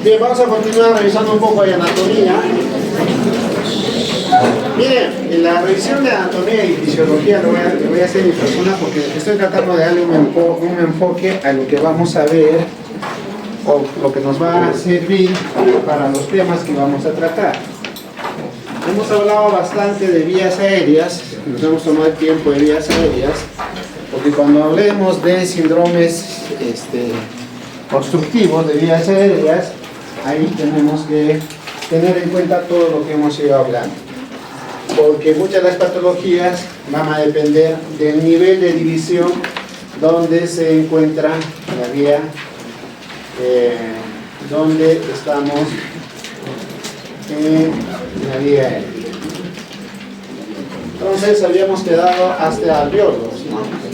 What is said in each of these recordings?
Bien, vamos a continuar revisando un poco de anatomía. Miren, en la revisión de anatomía y fisiología lo voy a hacer en persona porque estoy tratando de darle un enfoque a lo que vamos a ver o lo que nos va a servir para los temas que vamos a tratar. Hemos hablado bastante de vías aéreas, nos hemos tomado el tiempo de vías aéreas, porque cuando hablemos de síndromes obstructivos de vías aéreas, ahí tenemos que tener en cuenta todo lo que hemos ido hablando. Porque muchas de las patologías van a depender del nivel de división donde se encuentra la vía, donde estamos en la vía aérea. Entonces habíamos quedado hasta alveolos, ¿no?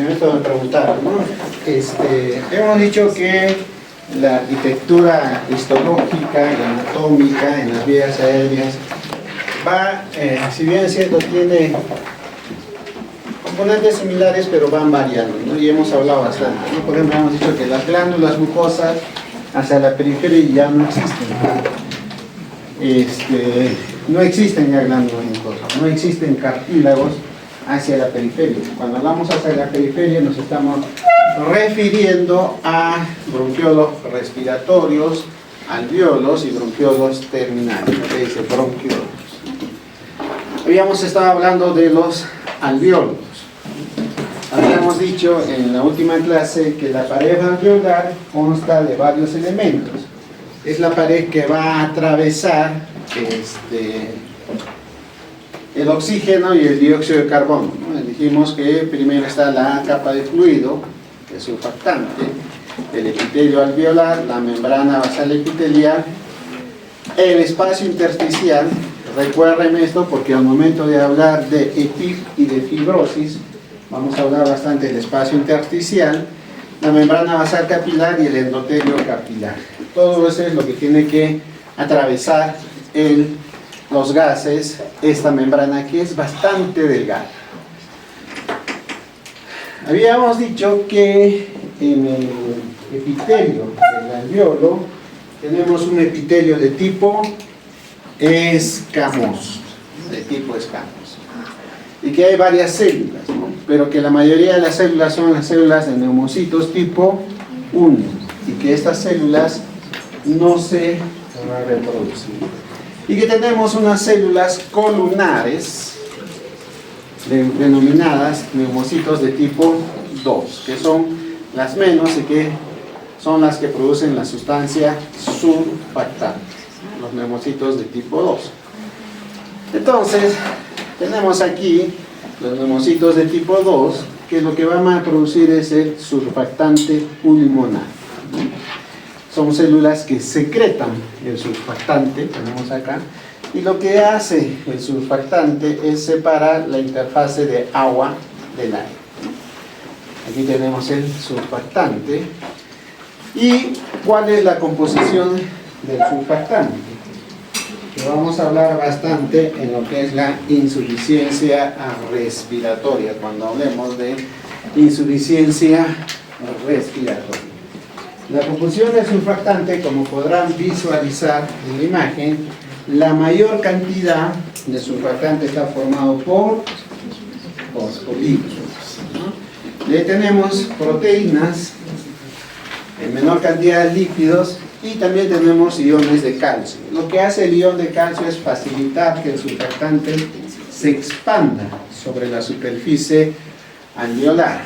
Esto me preguntaron, ¿no? Hemos dicho que la arquitectura histológica y anatómica en las vías aéreas va, si bien es cierto, tiene componentes similares, pero van variando, ¿no? Y hemos hablado bastante, ¿no? Por ejemplo, hemos dicho que las glándulas mucosas hacia la periferia ya no existen. No existen ya glándulas mucosas, no existen cartílagos hacia la periferia. Cuando hablamos hacia la periferia nos estamos refiriendo a bronquiolos respiratorios, alveolos y bronquiolos terminales, que dice bronquiolos. Habíamos estado hablando de los alveolos. Habíamos dicho en la última clase que la pared alveolar consta de varios elementos. Es la pared que va a atravesar el oxígeno y el dióxido de carbono, ¿no? Dijimos que primero está la capa de fluido, el surfactante, el epitelio alveolar, la membrana basal epitelial, el espacio intersticial. Recuerden esto porque al momento de hablar de EPIF y de fibrosis, vamos a hablar bastante del espacio intersticial, la membrana basal capilar y el endotelio capilar. Todo eso es lo que tiene que atravesar los gases, esta membrana que es bastante delgada. Habíamos dicho que en el epitelio del alveolo tenemos un epitelio de tipo escamoso, y que hay varias células, ¿no? Pero que la mayoría de las células son las células de neumocitos tipo 1 y que estas células no se van a reproducir. Y que tenemos unas células columnares denominadas neumocitos de tipo 2, que son las menos y que son las que producen la sustancia surfactante, los neumocitos de tipo 2. Entonces, tenemos aquí los neumocitos de tipo 2, que lo que van a producir es el surfactante pulmonar. Son células que secretan el surfactante, tenemos acá, y lo que hace el surfactante es separar la interfase de agua del aire. Aquí tenemos el surfactante. ¿Y cuál es la composición del surfactante? Que vamos a hablar bastante en lo que es la insuficiencia respiratoria, cuando hablemos de insuficiencia respiratoria. La composición del surfactante, como podrán visualizar en la imagen, la mayor cantidad de surfactante está formado por fosfolípidos, ¿no? Le tenemos proteínas, en menor cantidad de lípidos, y también tenemos iones de calcio. Lo que hace el ion de calcio es facilitar que el surfactante se expanda sobre la superficie alveolar.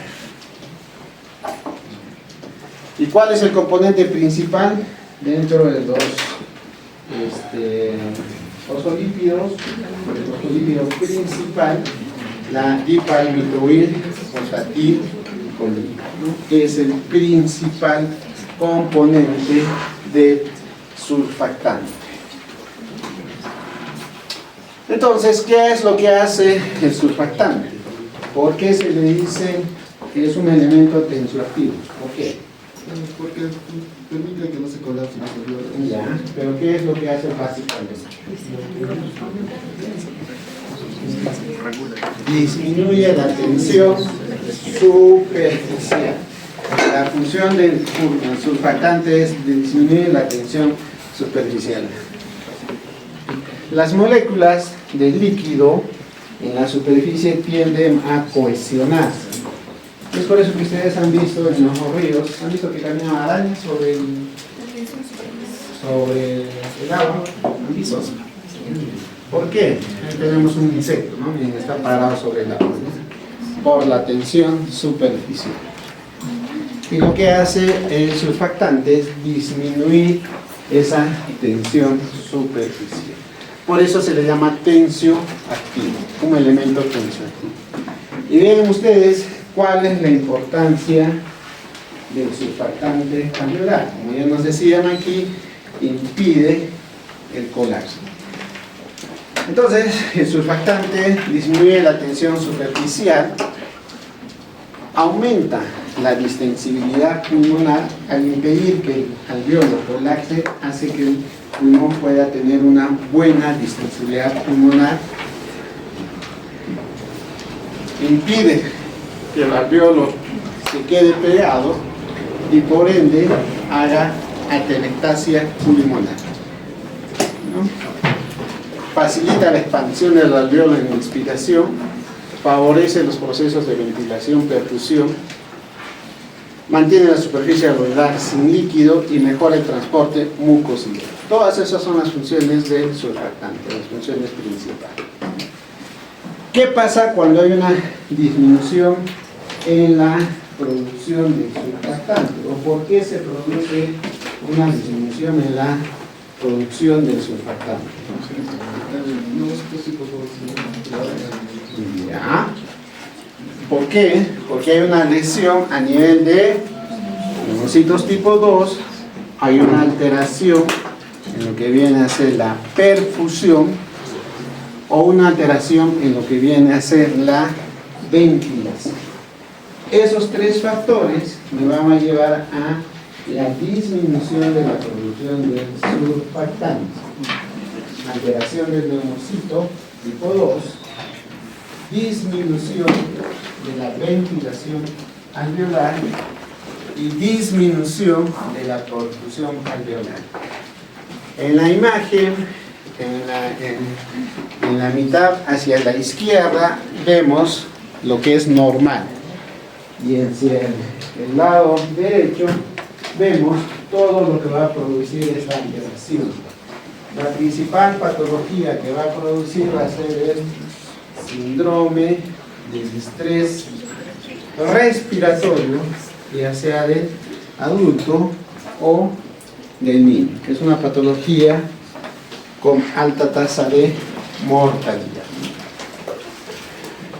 ¿Y cuál es el componente principal dentro de los fosfolípidos? El fosfolípido principal, la dipalmitoil fosfatilcolina, ¿no? Que es el principal componente del surfactante. Entonces, ¿qué es lo que hace el surfactante? ¿Por qué se le dice que es un elemento tensioactivo? ¿Por qué? Porque permite que no se colapse los alveolos. Ya, pero ¿qué es lo que hace básicamente? Disminuye la tensión superficial. La función del surfactante es disminuir la tensión superficial. Las moléculas del líquido en la superficie tienden a cohesionarse. Es por eso que ustedes han visto en los ríos, han visto que caminan arañas sobre el agua. ¿Han visto? ¿Por qué? Ahí tenemos un insecto, ¿no? Y está parado sobre el agua, ¿no? Por la tensión superficial. Y lo que hace el surfactante es disminuir esa tensión superficial. Por eso se le llama tensioactivo, un elemento tensioactivo. Y vean ustedes cuál es la importancia del surfactante alveolar. Como ya nos decían aquí, impide el colapso. Entonces, el surfactante disminuye la tensión superficial, aumenta la distensibilidad pulmonar al impedir que el alveolo colapse, hace que el pulmón pueda tener una buena distensibilidad pulmonar, impide que el alveolo se quede pegado y por ende haga atelectasia pulmonar, ¿no? Facilita la expansión del alveolo en la inspiración, favorece los procesos de ventilación, perfusión, mantiene la superficie alveolar sin líquido y mejora el transporte mucociliar. Todas esas son las funciones del surfactante, las funciones principales. ¿Qué pasa cuando hay una disminución en la producción del surfactante? ¿O por qué se produce una disminución en la producción del surfactante? Ya. ¿Por qué? Porque hay una lesión a nivel de linfocitos tipo 2, hay una alteración en lo que viene a ser la perfusión o una alteración en lo que viene a ser la ventilación. Esos tres factores me van a llevar a la disminución de la producción del surfactante, alteración del linfocito tipo 2, disminución de la ventilación alveolar y disminución de la perfusión alveolar. En la imagen, en la mitad hacia la izquierda, vemos lo que es normal. Y hacia el lado derecho, vemos todo lo que va a producir esta alteración. La principal patología que va a producir va a ser el síndrome de estrés respiratorio, ya sea del adulto o del niño, que es una patología con alta tasa de mortalidad.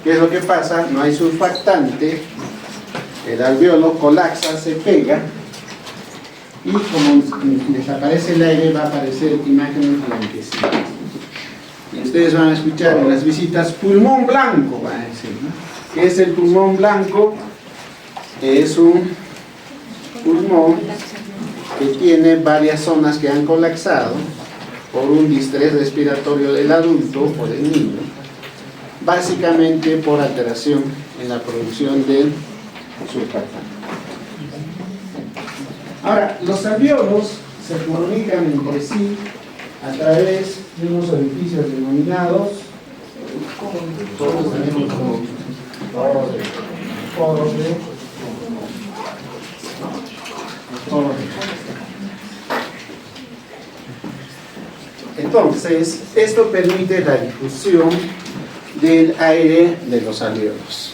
¿Qué es lo que pasa? No hay surfactante, el alveolo colapsa, se pega y como desaparece el aire va a aparecer imágenes blanquecinas. Y ustedes van a escuchar en las visitas pulmón blanco, van a decir, ¿no? ¿Qué es el pulmón blanco? Es un pulmón que tiene varias zonas que han colapsado por un distrés respiratorio del adulto o del niño, básicamente por alteración en la producción del surfactante. Ahora, los alveolos se comunican entre sí a través de unos orificios denominados poros de Entonces, esto permite la difusión del aire de los alveolos.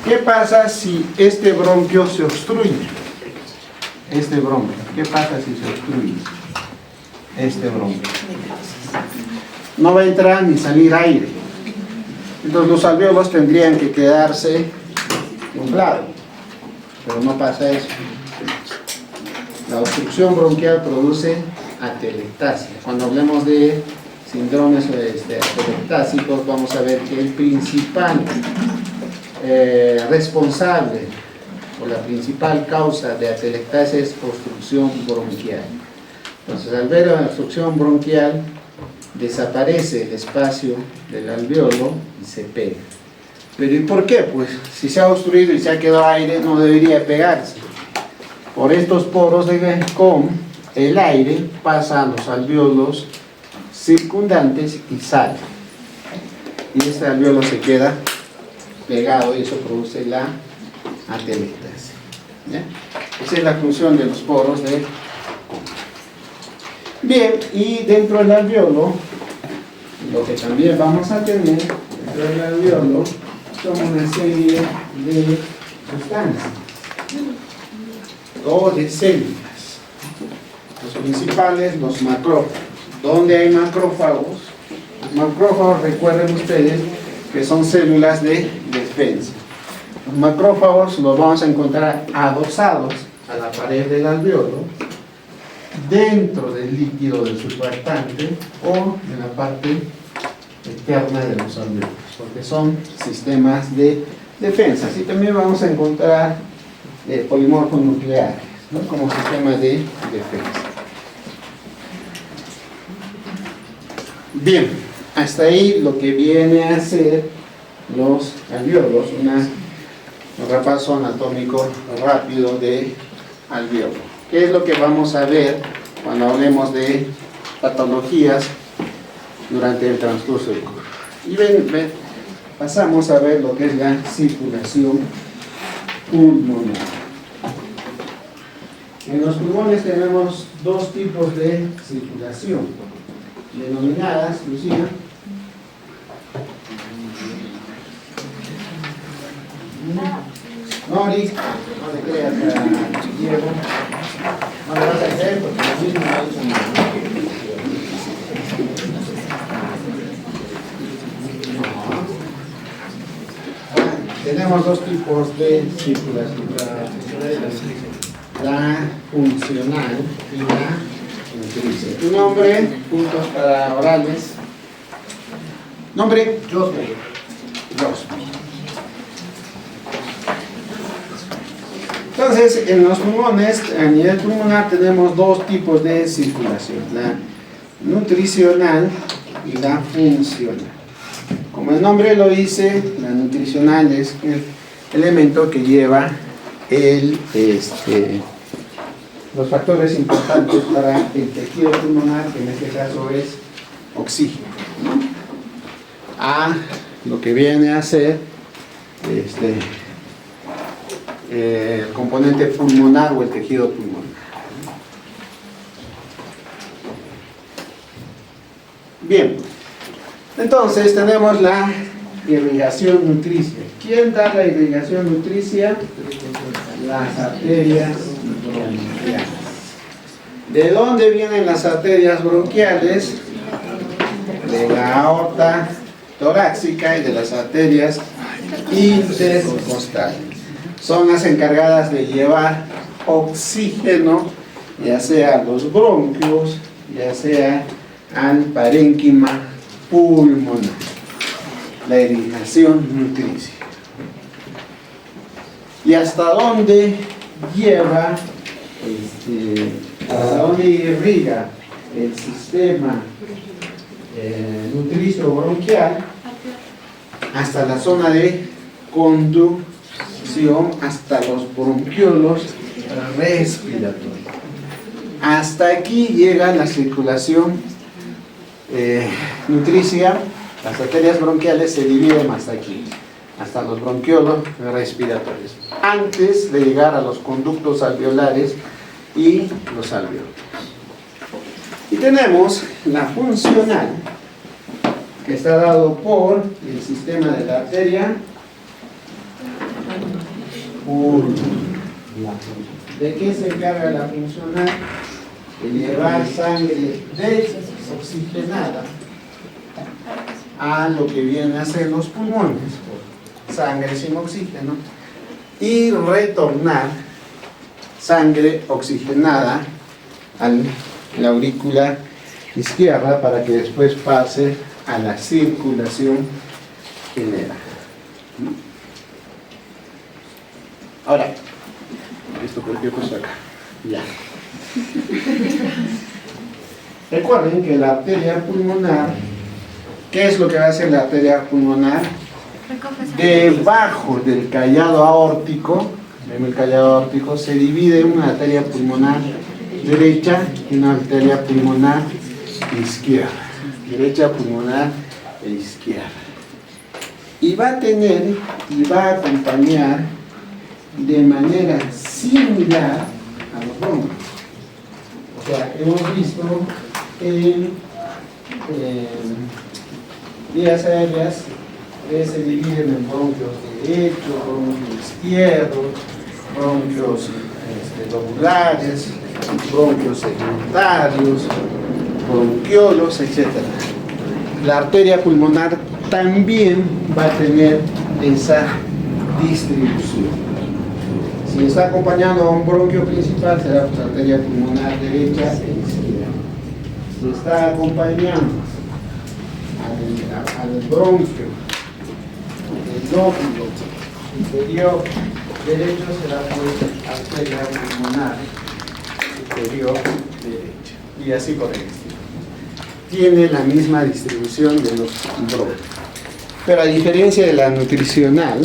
¿Qué pasa si este bronquio se obstruye? Este bronquio, ¿qué pasa si se obstruye? Este bronquio. No va a entrar ni salir aire. Entonces los alveolos tendrían que quedarse inflados. Pero no pasa eso. La obstrucción bronquial produce atelectasia. Cuando hablemos de síndromes atelectásicos, vamos a ver que el principal responsable o la principal causa de atelectasia es obstrucción bronquial. Entonces, al ver la obstrucción bronquial, desaparece el espacio del alveolo y se pega. ¿Pero y por qué? Pues si se ha obstruido y se ha quedado aire, no debería pegarse. Por estos poros con el aire pasa a los alveolos circundantes y sale. Y este alveolo se queda pegado y eso produce la atelectasia. ¿Ya? Esa es la función de los poros de bien, y dentro del alveolo, lo que también vamos a tener dentro del alveolo son una serie de sustancias o de células. Los principales, los macrófagos. ¿Dónde hay macrófagos? Los macrófagos, recuerden ustedes, que son células de defensa. Los macrófagos los vamos a encontrar adosados a la pared del alveolo, dentro del líquido del surfactante o en la parte externa de los alveolos, porque son sistemas de defensa. Y también vamos a encontrar polimorfos nucleares, ¿no? Como sistema de defensa. Bien, hasta ahí lo que viene a ser los alveolos, un repaso anatómico rápido de alveolo. ¿Qué es lo que vamos a ver cuando hablemos de patologías durante el transcurso del curso? Y pasamos a ver lo que es la circulación pulmonar. En los pulmones tenemos dos tipos de circulación, denominadas, Lucía, Nori, no le creas a Diego, no le vas a hacer porque lo mismo lo ha hecho. Tenemos dos tipos de circulación, la funcional y la nutricia. Tu nombre, puntos para orales. Nombre, Josme. Entonces, en los pulmones, a nivel pulmonar, tenemos dos tipos de circulación, la nutricional y la funcional. Como el nombre lo dice, la nutricional es el elemento que lleva los factores importantes para el tejido pulmonar, que en este caso es oxígeno, ¿no? A lo que viene a ser el componente pulmonar o el tejido pulmonar. Bien, entonces tenemos la irrigación nutricia. ¿Quién da la irrigación nutricia? Las arterias bronquiales. ¿De dónde vienen las arterias bronquiales? De la aorta torácica y de las arterias intercostales. Son las encargadas de llevar oxígeno, ya sea a los bronquios, ya sea al parénquima pulmonar. La irrigación nutricia. ¿Y hasta dónde lleva, hasta dónde irriga el sistema nutricio bronquial? Hasta la zona de conducción, hasta los bronquiolos respiratorios. Hasta aquí llega la circulación nutricia. Las arterias bronquiales se dividen hasta aquí, hasta los bronquiolos respiratorios, antes de llegar a los conductos alveolares y los alveolos. Y tenemos la funcional, que está dado por el sistema de la arteria pulmonar. ¿De qué se encarga la funcional? De llevar sangre desoxigenada a lo que viene a ser los pulmones, sangre sin oxígeno, y retornar sangre oxigenada a la aurícula izquierda para que después pase a la circulación general. Ahora, esto porque yo puse acá. Ya. Recuerden que la arteria pulmonar, ¿qué es lo que va a hacer la arteria pulmonar? Debajo del callado aórtico, en el callado aórtico se divide una arteria pulmonar derecha y una arteria pulmonar izquierda. Derecha pulmonar e izquierda. Y va a tener y va a acompañar de manera similar a los bronquios. O sea, hemos visto en vías aéreas que se dividen en bronquios derechos, bronquios izquierdos, bronquios lobulares, bronquios segmentarios, bronquiolos, etc. La arteria pulmonar también va a tener esa distribución. Si está acompañando a un bronquio principal, será pues arteria pulmonar derecha e izquierda. Si está acompañando al bronquio del lóbulo superior derecho, será pues arteria pulmonar superior derecha. Y así por el estilo. Tiene la misma distribución de los bronquios. Pero a diferencia de la nutricional,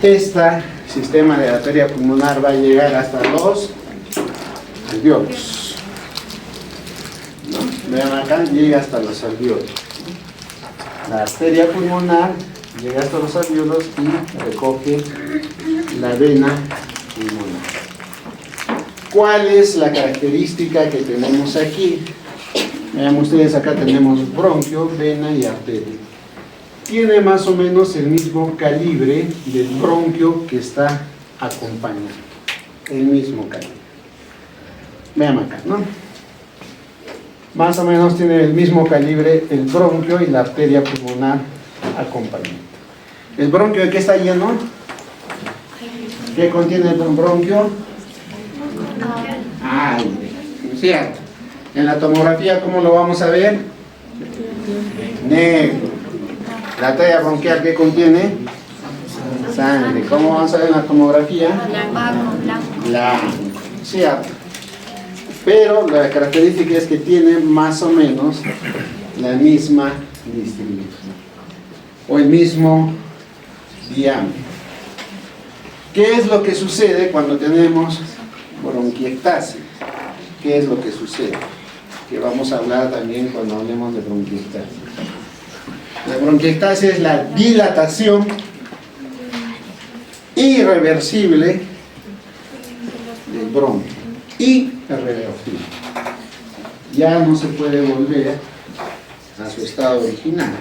esta sistema de arteria pulmonar va a llegar hasta los alvéolos. ¿No? Vean acá, llega hasta los alvéolos. La arteria pulmonar llega hasta los alvéolos y recoge la vena pulmonar. ¿Cuál es la característica que tenemos aquí? Vean ustedes, acá tenemos bronquio, vena y arteria. Tiene más o menos el mismo calibre del bronquio que está acompañando. El mismo calibre. Vean acá, ¿no? Más o menos tiene el mismo calibre el bronquio y la arteria pulmonar acompañando. ¿El bronquio de qué está lleno? ¿Qué contiene el bronquio? Aire. ¿Cierto? En la tomografía, ¿cómo lo vamos a ver? Negro. La arteria bronquial, ¿qué contiene? Sangre. ¿Cómo vamos a ver en la tomografía? Blanco. Cierto. Pero la característica es que tiene más o menos la misma distribución o el mismo diámetro. ¿Qué es lo que sucede cuando tenemos bronquiectasis? ¿Qué es lo que sucede? Que vamos a hablar también cuando hablemos de bronquiectasis. La bronquiectasis es la dilatación irreversible del bronquio. Irreversible. Ya no se puede volver a su estado original.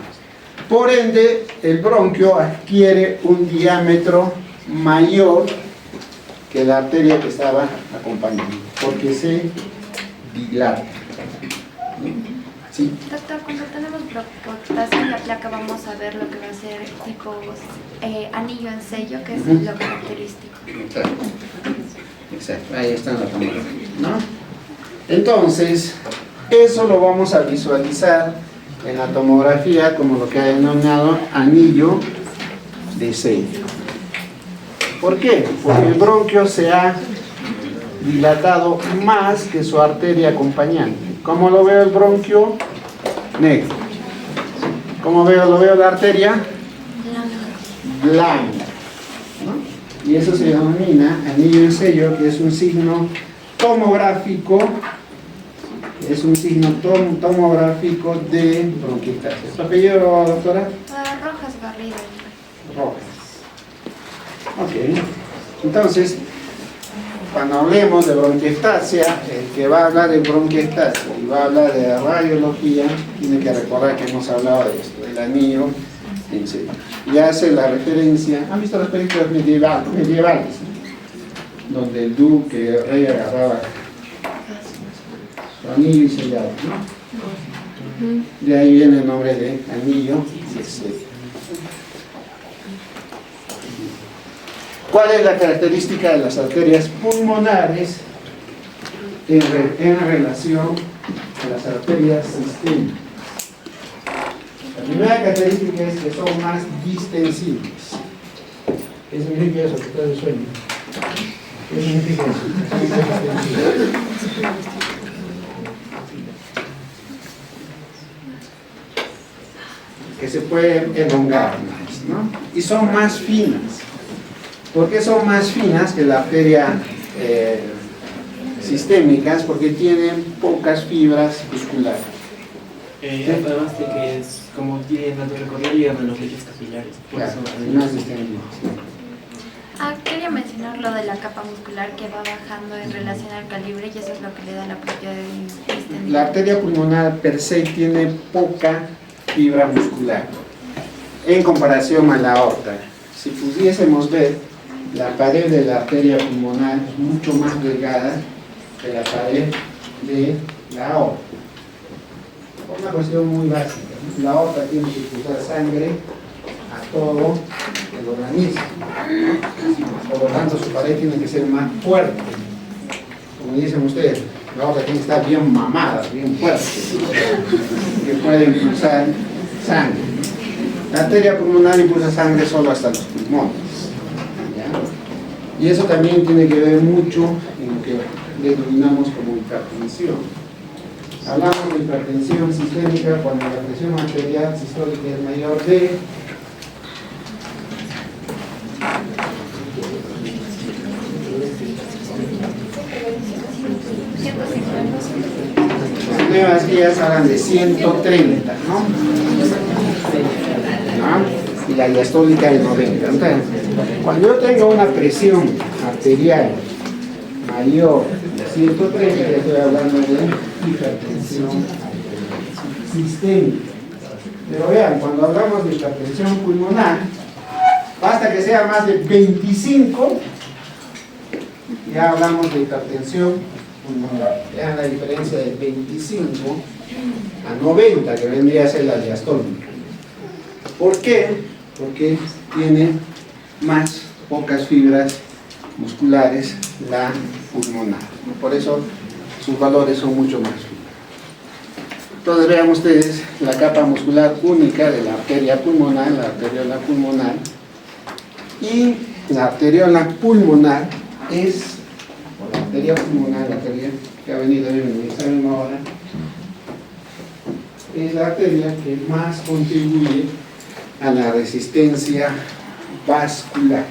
Por ende, el bronquio adquiere un diámetro mayor que la arteria que estaba acompañando, porque se dilata. ¿Sí? Doctor, cuando tenemos bronquiectasis en la placa vamos a ver lo que va a ser tipo anillo en sello, que es lo característico. Exacto. Exacto, ahí está en la tomografía, ¿no? Entonces, eso lo vamos a visualizar en la tomografía como lo que ha denominado anillo de sello. ¿Por qué? Porque el bronquio se ha dilatado más que su arteria acompañante. ¿Cómo lo veo el bronquio? Negro. ¿Cómo lo veo la arteria? Blanca. ¿No? Y eso se denomina anillo en sello, que es un signo tomográfico. Es un signo tomográfico de bronquiectasis. ¿Tu apellido, doctora? Rojas Garrido. Rojas. Ok. Entonces, cuando hablemos de bronquiectasia, el que va a hablar de bronquiectasia y va a hablar de radiología, tiene que recordar que hemos hablado de esto, del anillo en sello. Y hace la referencia, ¿han visto las películas medievales? Donde el duque, el rey agarraba su anillo y sellado, ¿no? De ahí viene el nombre de anillo de sello. ¿Cuál es la característica de las arterias pulmonares en relación a las arterias sistémicas? La primera característica es que son más distensibles. ¿Qué significa eso? ¿Qué tal el sueño? ¿Qué significa eso? Son más distensibles. Que se pueden elongar más, ¿no? Y son más finas. ¿Por qué son más finas que la arteria sistémicas? Porque tienen pocas fibras musculares. Además de que es como tienen tanto recorrido, llegan a los lechos capilares. Por Claro, eso, más distendidas. Quería mencionar lo de la capa muscular que va bajando en relación al calibre y eso es lo que le da la propiedad de distensión. La arteria pulmonar per se tiene poca fibra muscular en comparación a la aorta. Si pudiésemos ver, la pared de la arteria pulmonar es mucho más delgada que la pared de la aorta. Por una cuestión muy básica, ¿no? La aorta tiene que cruzar sangre a todo el organismo, ¿no? Por lo tanto su pared tiene que ser más fuerte. Como dicen ustedes, la aorta tiene que estar bien mamada, bien fuerte, que puede impulsar sangre. La arteria pulmonar impulsa sangre solo hasta los pulmones, ¿ya? Y eso también tiene que ver mucho en lo que denominamos como hipertensión. Hablamos de hipertensión sistémica cuando la presión arterial sistólica es mayor de 150. Las nuevas guías hablan de 130, ¿no? Y la diastólica de 90. Entonces, cuando yo tengo una presión arterial mayor de 130, ya estoy hablando de hipertensión sistémica. Pero vean, cuando hablamos de hipertensión pulmonar, basta que sea más de 25, ya hablamos de hipertensión pulmonar. Vean la diferencia de 25 a 90, que vendría a ser la diastólica. ¿Por qué? Porque tiene más pocas fibras musculares la pulmonar. Por eso sus valores son mucho más finos. Entonces vean ustedes la capa muscular única de la arteria pulmonar, la arteriola pulmonar. Y la arteriola pulmonar es, o la arteria pulmonar, la arteria que ha venido en el examen ahora, es la arteria que más contribuye a la resistencia vascular,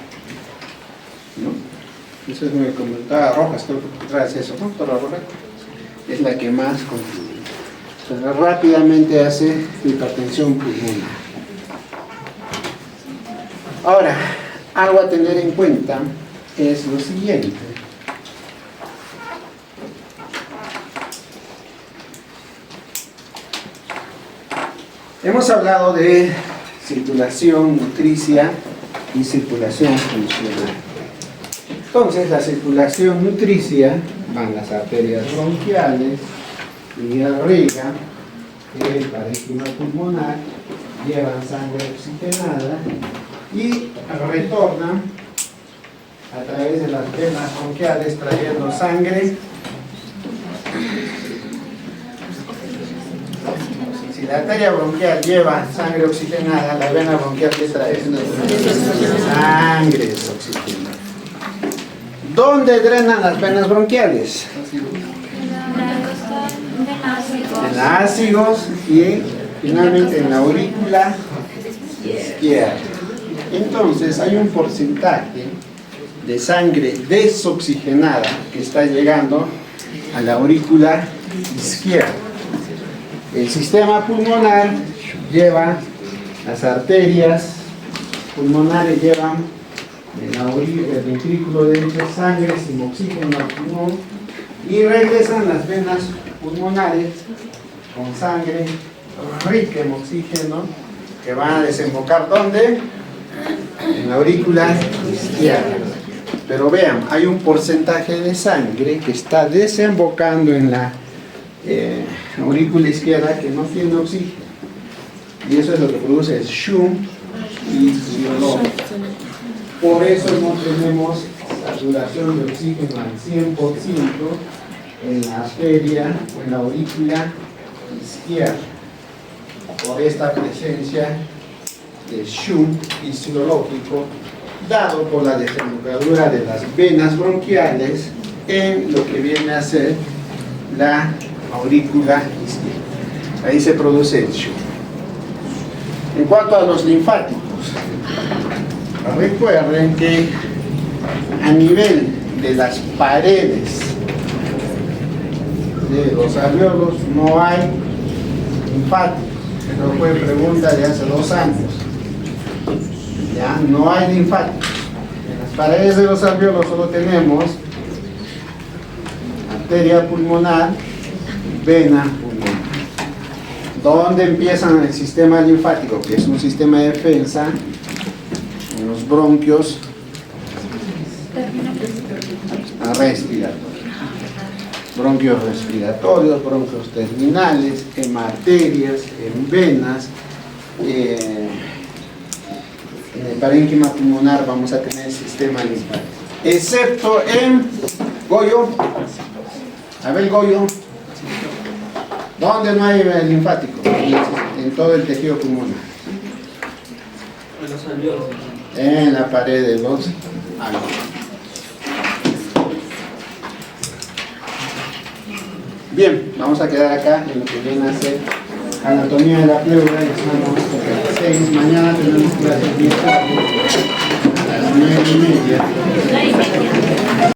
¿no? Eso es muy como toda roja, esto trae eso, ¿no? Toda roja es la que más contribuye. Entonces rápidamente hace hipertensión pulmonar. Ahora, algo a tener en cuenta es lo siguiente. Hemos hablado de circulación nutricia y circulación funcional. Entonces, la circulación nutricia van las arterias bronquiales, irriga el parénquima pulmonar, llevan sangre oxigenada y retornan a través de las venas bronquiales trayendo sangre. Si la arteria bronquial lleva sangre oxigenada, la vena bronquial que trae sangre desoxigenada. ¿Dónde drenan las venas bronquiales? En ácigos y finalmente en la aurícula izquierda. Entonces hay un porcentaje de sangre desoxigenada que está llegando a la aurícula izquierda. El sistema pulmonar lleva, las arterias pulmonares llevan el ventrículo derecho sangre sin oxígeno al pulmón y regresan las venas pulmonares con sangre rica en oxígeno que van a desembocar ¿dónde? En la aurícula izquierda. Pero vean, hay un porcentaje de sangre que está desembocando en la aurícula izquierda que no tiene oxígeno. Y eso es lo que produce el shunt y fisiológico. Por eso no tenemos saturación de oxígeno al 100% en la arteria o en la aurícula izquierda, por esta presencia de shunt fisiológico dado por la desembocadura de las venas bronquiales en lo que viene a ser la aurícula izquierda. Ahí se produce el shunt. En cuanto a los linfáticos, recuerden que a nivel de las paredes de los alvéolos no hay linfáticos. Eso fue pregunta de hace 2 años. Ya no hay linfáticos. En las paredes de los alvéolos solo tenemos arteria pulmonar, vena pulmonar. ¿Dónde empiezan el sistema linfático? Que es un sistema de defensa en los bronquios respiratorios. Bronquios respiratorios, bronquios terminales, en arterias, en venas. En el parénquima pulmonar vamos a tener el sistema linfático. Excepto en Goyo. A ver, Goyo. ¿Dónde no hay linfático? En todo el tejido pulmonar. En los alvéolos. En la pared de los alvéolos. Bien, vamos a quedar acá en lo que viene a ser anatomía de la pleura. Ya estamos a las 6. Mañana tenemos clase 10 a las 9:30.